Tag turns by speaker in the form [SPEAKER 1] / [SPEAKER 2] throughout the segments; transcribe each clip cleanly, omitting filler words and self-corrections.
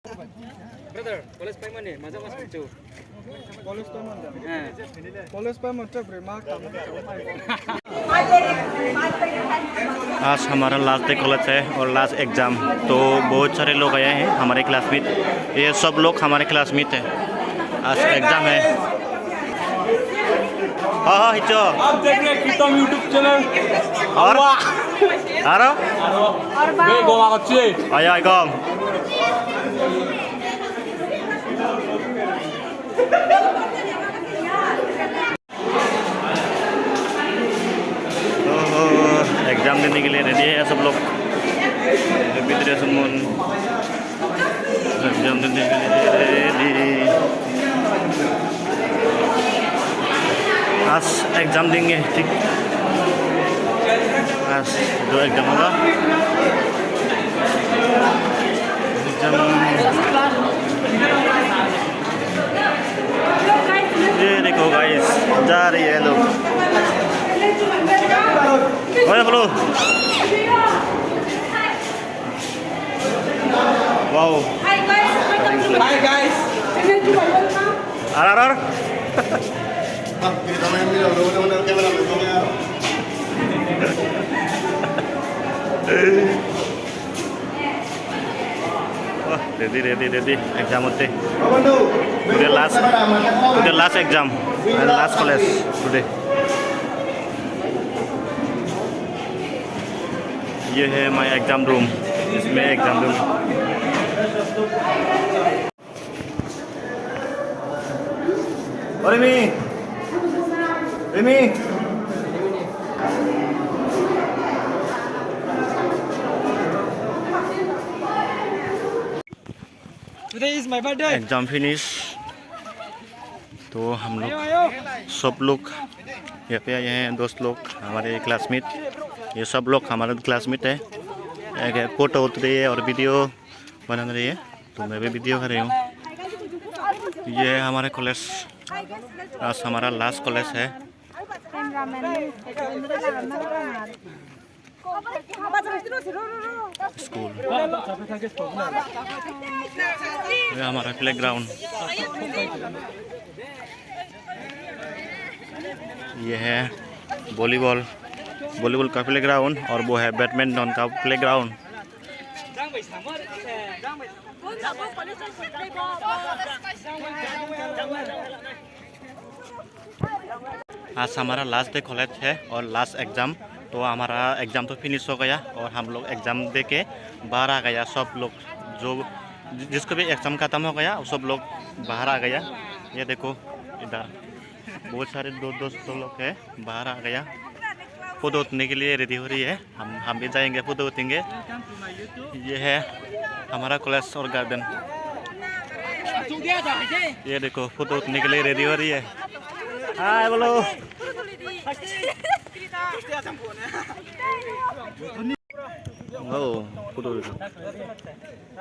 [SPEAKER 1] Brother, college pa man eh, maza mas kucu.
[SPEAKER 2] College पे मत college पे मत प्रेमा काम
[SPEAKER 3] आज हमारा लास्ट डे कॉलेज है और लास्ट एग्ज़ाम, तो बहुत सारे लोग आए हैं हमारे क्लासमेट। ये सब लोग हमारे क्लासमेट हैं। आज एग्ज़ाम है। हाँ हिचो
[SPEAKER 4] आप देख रहे हैं कितम यूट्यूब चैनल
[SPEAKER 3] और आरो
[SPEAKER 4] मैं गोवा कच्चे
[SPEAKER 3] आया कम एग्ज़ाम देने के लिए रेडी है सब लोग। एग्ज़ाम देने के लिए रेडी। आज एग्ज़ाम देंगे, ठीक। आज दो एग्ज़ाम होगा। ये देखो गाइस, जा रही है लोग। ओए hello, wow,
[SPEAKER 4] hi guys
[SPEAKER 3] are ready exam होते today last exam and last college today. ये है माय एग्जाम रूम, इसमें exam room. Rimi
[SPEAKER 2] today is my birthday.
[SPEAKER 3] Exam finish, तो हम लोग सब लोग यहाँ पे आए हैं, दोस्त लोग हमारे क्लासमेट। ये सब लोग हमारे क्लासमेट है। एक फोटो उतर रही है और वीडियो बना रही है, तो मैं भी वीडियो कर रही हूँ। ये है हमारे कॉलेज, आज हमारा लास्ट कॉलेज है। स्कूल, ये हमारा प्लेग्राउंड। ये है वॉलीबॉल का प्लेग्राउंड और वो है बैडमिंटन का प्लेग्राउंड। आज हमारा लास्ट डे कॉलेज है और लास्ट एग्ज़ाम, तो हमारा एग्ज़ाम तो फिनिश हो गया और हम लोग एग्ज़ाम दे के बाहर आ गया। सब लोग जो जिसको भी एग्ज़ाम ख़त्म हो गया सब लोग बाहर आ गया। ये देखो इधर बहुत सारे दोस्त लोग हैं, बाहर आ गया। फोटो उठने के लिए रेडी हो रही है। हम भी जाएंगे, फोटो उठेंगे। ये है हमारा कॉलेज और गार्डन। ये देखो फोटो उठने के लिए रेडी हो रही है। हाय बोलो।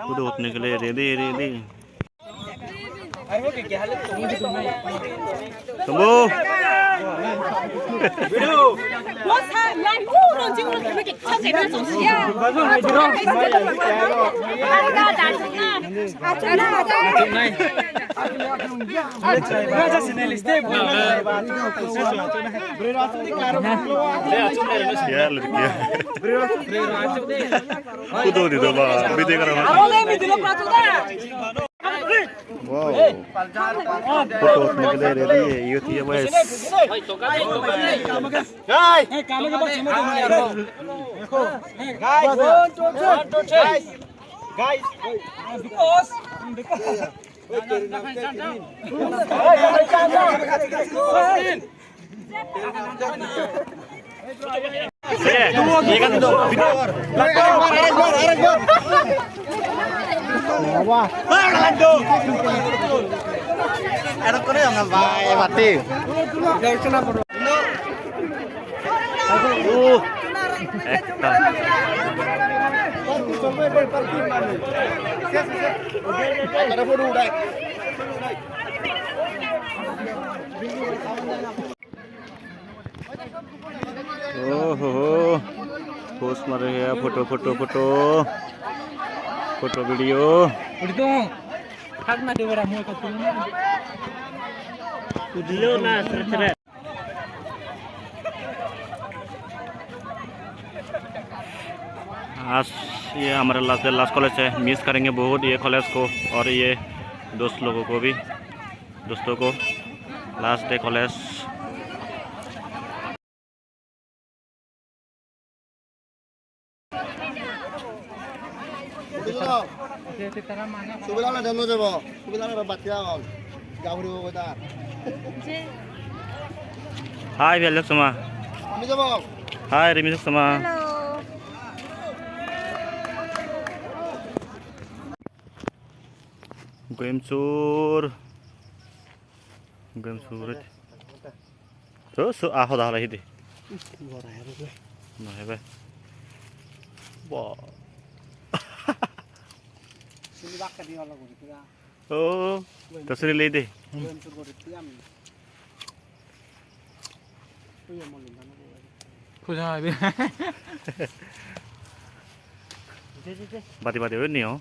[SPEAKER 3] फोटो उठने के लिए रेडी। Tunggu. Wow, फोटो उठने के लिए रेडी है। ये थी बस। ये kan itu enak yang ngapain mati. ओहो पोस्ट मारे है photo. foto video.
[SPEAKER 1] Udah dong. Karena dia orang mau ketemu. Udah lah, seret-seret.
[SPEAKER 3] आज ये हमारा लास्ट कॉलेज है, मिस करेंगे बहुत ये कॉलेज को और ये दोस्त लोगों को भी, दोस्तों को। Last day college.
[SPEAKER 5] সুবিধালে জানো যাব সুবিধালে বাতিয়া হল গাহৰি কইতা
[SPEAKER 3] Hai Bialek semua.
[SPEAKER 5] আমি যাব
[SPEAKER 3] Hai Rimisuk semua. Gemsur. Gemsur. So aho dah lagi deh. Nah, hebe. Wah. Oh, terus ini deh.
[SPEAKER 1] 고생하네.
[SPEAKER 3] Bati-bati ini oh.